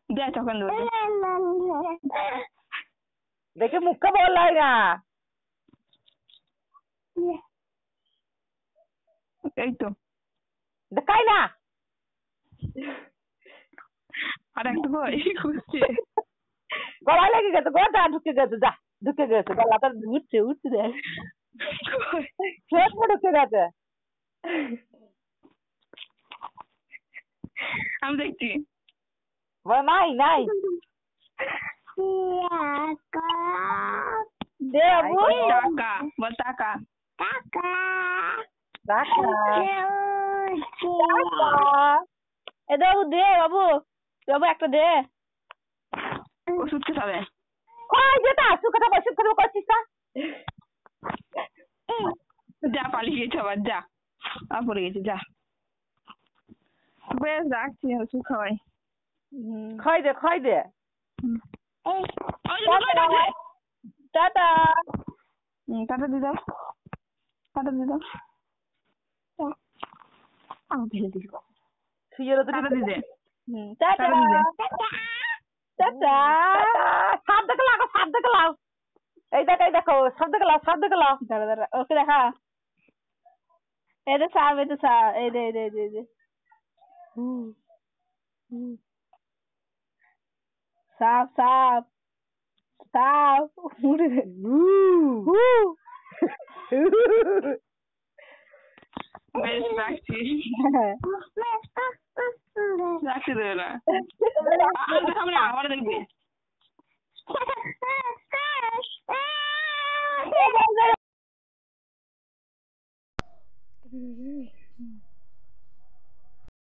দে তখন দেবো দেখে মুখটা বল লাগা এই তো দেখাই না আর একটু খুঁজছে গলায় লেগে গেছে গলা ঢুকে গেছে যা ঢুকে গেছে গলাটা উঠছে উঠছে দেখ ঢুকে গেছে আমি দেখছি নাই নাই দে বাবু টাকা বল টাকা এ বাবু দে বাবু বাবু একটা দে ওষুধ খেতে হবে কই যেটা সুখটা করছিস না যা পালিয়ে গেছে আবার যা পড়ে গেছে যা বেশ রাখছি ওষুধ খাওয়াই খাই দে টাটা টাটা দিয়ে দাও টাটা দিয়ে দাও ফেলে দিল টাটা দিয়ে দে টাটা টাটা দিয়ে দে টাটা সাপ দেখে লাও এই দেখো সাপ দেখে লাও দাঁড়া ওকে দেখা এটা সাপ এই দে সাপ উড়ে বেশ রাখছি রাখতে দেবে না সামনে আবার দেখবে